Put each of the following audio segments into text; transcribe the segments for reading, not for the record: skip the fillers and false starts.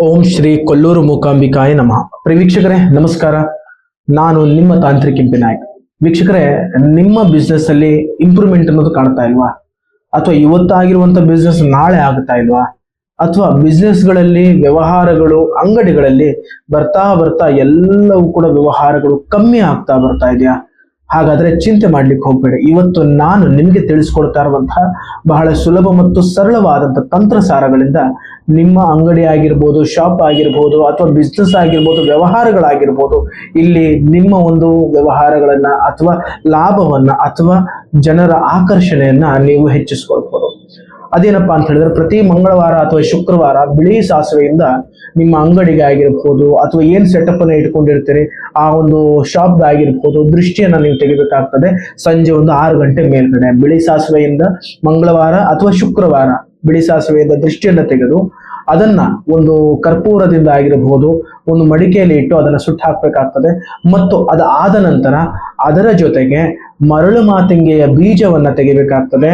ಓಂ ಶ್ರೀ ಕೊಲ್ಲೂರು ಮೂಕಾಂಬಿಕಾಯ ನಮಃ. ವೀಕ್ಷಕರೇ ನಮಸ್ಕಾರ, ನಾನು ನಿಮ್ಮ ತಾಂತ್ರಿಕ ವಿನಾಯಕ್. ವೀಕ್ಷಕರೇ, ನಿಮ್ಮ ಬಿಸ್ನೆಸ್ ಅಲ್ಲಿ ಇಂಪ್ರೂವ್ಮೆಂಟ್ ಅನ್ನೋದು ಕಾಣ್ತಾ ಇಲ್ವಾ? ಅಥವಾ ಇವತ್ತಾಗಿರುವಂತ ಬಿಸ್ನೆಸ್ ನಾಳೆ ಆಗ್ತಾ ಇಲ್ವಾ? ಅಥವಾ ಬಿಸ್ನೆಸ್ಗಳಲ್ಲಿ ವ್ಯವಹಾರಗಳು ಅಂಗಡಿಗಳಲ್ಲಿ ಬರ್ತಾ ಬರ್ತಾ ಎಲ್ಲವೂ ಕೂಡ ವ್ಯವಹಾರಗಳು ಕಮ್ಮಿ ಆಗ್ತಾ ಬರ್ತಾ ಇದೆಯಾ? ಹಾಗಾದ್ರೆ ಚಿಂತೆ ಮಾಡ್ಲಿಕ್ಕೆ ಹೋಗ್ಬೇಡಿ. ಇವತ್ತು ನಾನು ನಿಮಗೆ ತಿಳಿಸ್ಕೊಡ್ತಾ ಇರುವಂತಹ ಬಹಳ ಸುಲಭ ಮತ್ತು ಸರಳವಾದಂತಹ ತಂತ್ರಸಾರಗಳಿಂದ ನಿಮ್ಮ ಅಂಗಡಿ ಆಗಿರ್ಬೋದು, ಶಾಪ್ ಆಗಿರ್ಬೋದು, ಅಥವಾ ಬಿಸ್ನೆಸ್ ಆಗಿರ್ಬೋದು, ವ್ಯವಹಾರಗಳಾಗಿರ್ಬೋದು, ಇಲ್ಲಿ ನಿಮ್ಮ ಒಂದು ವ್ಯವಹಾರಗಳನ್ನ ಅಥವಾ ಲಾಭವನ್ನ ಅಥವಾ ಜನರ ಆಕರ್ಷಣೆಯನ್ನ ನೀವು ಹೆಚ್ಚಿಸ್ಕೊಳ್ಬಹುದು. ಅದೇನಪ್ಪಾ ಅಂತ ಹೇಳಿದ್ರೆ, ಪ್ರತಿ ಮಂಗಳವಾರ ಅಥವಾ ಶುಕ್ರವಾರ ಬಿಳಿ ಸಾಸಿವೆಯಿಂದ ನಿಮ್ಮ ಅಂಗಡಿಗೆ ಆಗಿರ್ಬೋದು ಅಥವಾ ಏನ್ ಸೆಟಪ್ ಅನ್ನ ಇಟ್ಕೊಂಡಿರ್ತೀರಿ ಆ ಒಂದು ಶಾಪ್ ಆಗಿರ್ಬೋದು ದೃಷ್ಟಿಯನ್ನ ನೀವು ತೆಗಿಬೇಕಾಗ್ತದೆ. ಸಂಜೆ ಒಂದು 6 ಗಂಟೆ ಮೇಲ್ಗಡೆ ಬಿಳಿ ಸಾಸಿವೆಯಿಂದ ಮಂಗಳವಾರ ಅಥವಾ ಶುಕ್ರವಾರ ಬಿಳಿ ಸಾಸಿವೆಯಿಂದ ದೃಷ್ಟಿಯನ್ನ ತೆಗೆದು ಅದನ್ನ ಒಂದು ಕರ್ಪೂರದಿಂದ ಆಗಿರಬಹುದು ಒಂದು ಮಡಿಕೆಯಲ್ಲಿ ಇಟ್ಟು ಅದನ್ನ ಸುಟ್ಟು ಹಾಕ್ಬೇಕಾಗ್ತದೆ. ಮತ್ತು ಅದಾದ ನಂತರ ಅದರ ಜೊತೆಗೆ ಮರಳು ಮಾತಂಗಿಯ ಬೀಜವನ್ನ ತೆಗಿಬೇಕಾಗ್ತದೆ.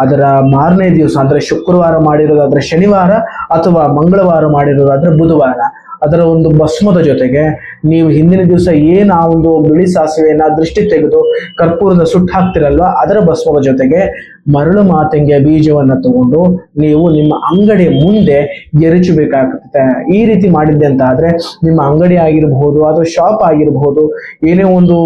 ಅದರ ಮಾರನೇ ದಿವಸ ಅಂದ್ರೆ ಶುಕ್ರವಾರ ಮಾಡಿರೋದಾದ್ರೆ ಶನಿವಾರ ಅಥವಾ ಮಂಗಳವಾರ ಮಾಡಿರೋದಾದ್ರೆ ಬುಧವಾರ ಅದರ ಒಂದು ಭಸ್ಮದ ಜೊತೆಗೆ ನೀವು ಹಿಂದಿನ ದಿವಸ ಏನ್ ಆ ಒಂದು ಬಿಳಿ ಸಾಸಿವೆಯನ್ನ ದೃಷ್ಟಿ ತೆಗೆದು ಕರ್ಪೂರದ ಸುಟ್ಟು ಹಾಕ್ತಿರಲ್ವಾ ಅದರ ಭಸ್ಮದ ಜೊತೆಗೆ ಮರಳು ಮಾತಂಗಿಯ ಬೀಜವನ್ನ ತಗೊಂಡು ನೀವು ನಿಮ್ಮ ಅಂಗಡಿಯ ಮುಂದೆ ಎರಚಬೇಕಾಗುತ್ತೆ. ಈ ರೀತಿ ಮಾಡಿದ್ದೆ ಅಂತ ಆದ್ರೆ ನಿಮ್ಮ ಅಂಗಡಿ ಆಗಿರಬಹುದು ಅಥವಾ ಶಾಪ್ ಆಗಿರಬಹುದು ಏನೇ ಒಂದು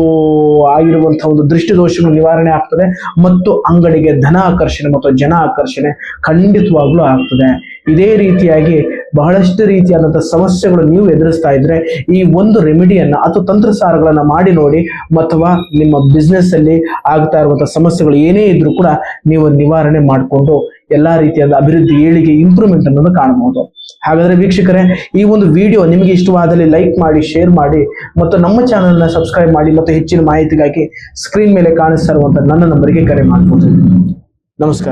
ಆಗಿರುವಂತಹ ಒಂದು ದೃಷ್ಟಿ ದೋಷಗಳು ನಿವಾರಣೆ ಆಗ್ತದೆ ಮತ್ತು ಅಂಗಡಿಗೆ ಧನ ಆಕರ್ಷಣೆ ಮತ್ತು ಜನ ಆಕರ್ಷಣೆ ಖಂಡಿತವಾಗ್ಲೂ ಆಗ್ತದೆ. ಇದೇ ರೀತಿಯಾಗಿ ಬಹಳಷ್ಟು ರೀತಿಯಾದಂತಹ ಸಮಸ್ಯೆಗಳು ನೀವು ಎದುರಿಸ್ತಾ ಇದ್ರೆ ಈ ಒಂದು ರೆಮಿಡಿಯನ್ನ ಅಥವಾ ತಂತ್ರಸಾರಗಳನ್ನ ಮಾಡಿ ನೋಡಿ, ಅಥವಾ ನಿಮ್ಮ ಬಿಸ್ನೆಸ್ ಅಲ್ಲಿ ಆಗ್ತಾ ಇರುವಂತಹ ಸಮಸ್ಯೆಗಳು ಏನೇ ಇದ್ರೂ ಕೂಡ ನೀವು ನಿವಾರಣೆ ಮಾಡಿಕೊಂಡು ಎಲ್ಲಾ ರೀತಿಯಾದ ಅಭಿವೃದ್ಧಿ ಏಳಿಗೆ ಇಂಪ್ರೂವ್ಮೆಂಟ್ ಅನ್ನೋದು ಕಾಣಬಹುದು. ಹಾಗಾದ್ರೆ ವೀಕ್ಷಕರೇ, ಈ ಒಂದು ವಿಡಿಯೋ ನಿಮಗೆ ಇಷ್ಟವಾದಲ್ಲಿ ಲೈಕ್ ಮಾಡಿ, ಶೇರ್ ಮಾಡಿ ಮತ್ತು ನಮ್ಮ ಚಾನೆಲ್ ನ ಸಬ್ಸ್ಕ್ರೈಬ್ ಮಾಡಿ ಮತ್ತು ಹೆಚ್ಚಿನ ಮಾಹಿತಿಗಾಗಿ ಸ್ಕ್ರೀನ್ ಮೇಲೆ ಕಾಣಿಸ್ತಾ ಇರುವಂತಹ ನನ್ನ ನಂಬರ್ಗೆ ಕರೆ ಮಾಡಬಹುದು. ನಮಸ್ಕಾರ.